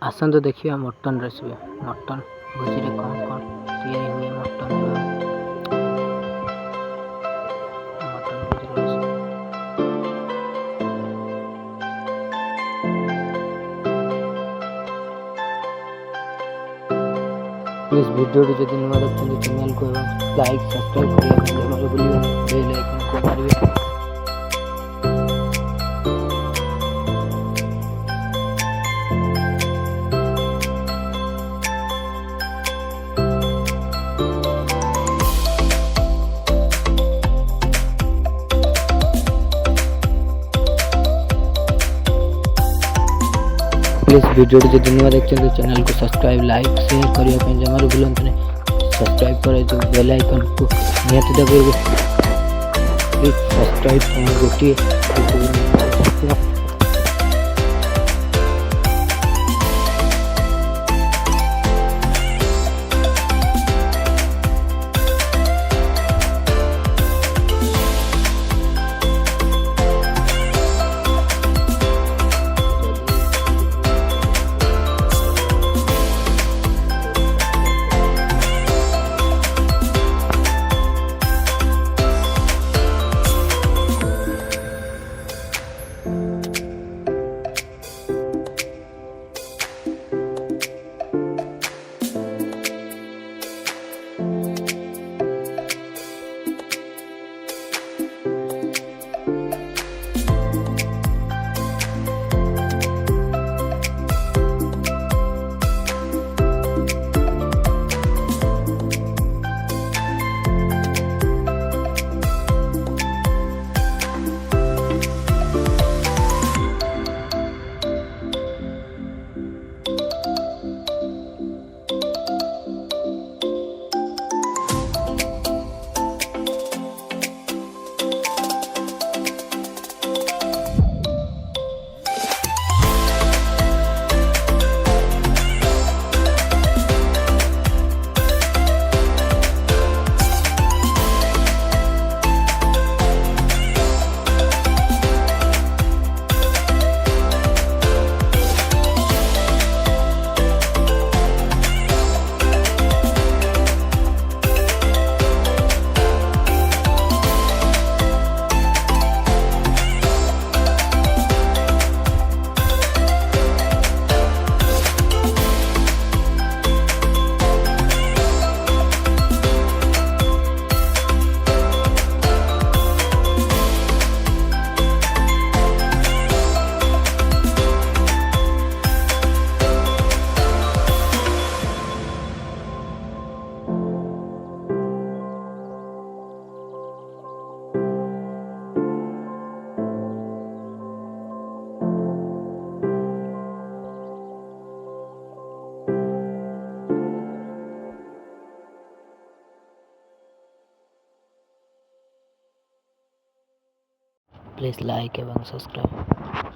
ଆସନ୍ତୁ ଦେଖିବା mutton recipe. Mutton ଭୋଜିରେ କ'ଣ କ'ଣ ତିଆରି ହୁଏ ମଟନ୍ ଭୋଜିରେ ପ୍ଲିଜ୍ ଭିଡ଼ିଓଟି ଯଦି ନୂଆ ଦେଖୁଛନ୍ତି ଚ୍ୟାନେଲକୁ ଏବଂ ଲାଇକ୍ ସବସ୍କ୍ରାଇବ୍ କରିବା ପାଇଁ ଜମାରୁ ଭୁଲିବେନି। ବେଲ୍ ଆଇକନ୍କୁ ମାରିବେ। प्लीज वीडियो जब नुआ देखते चैनल को सब्सक्राइब लाइक शेयर करने जमार भूलते सब्सक्राइब कर जो बेल आइकन को निहत दबाइबे। प्लीज सब्सक्राइब गोटे प्लीज लाइक एवं सब्सक्राइब।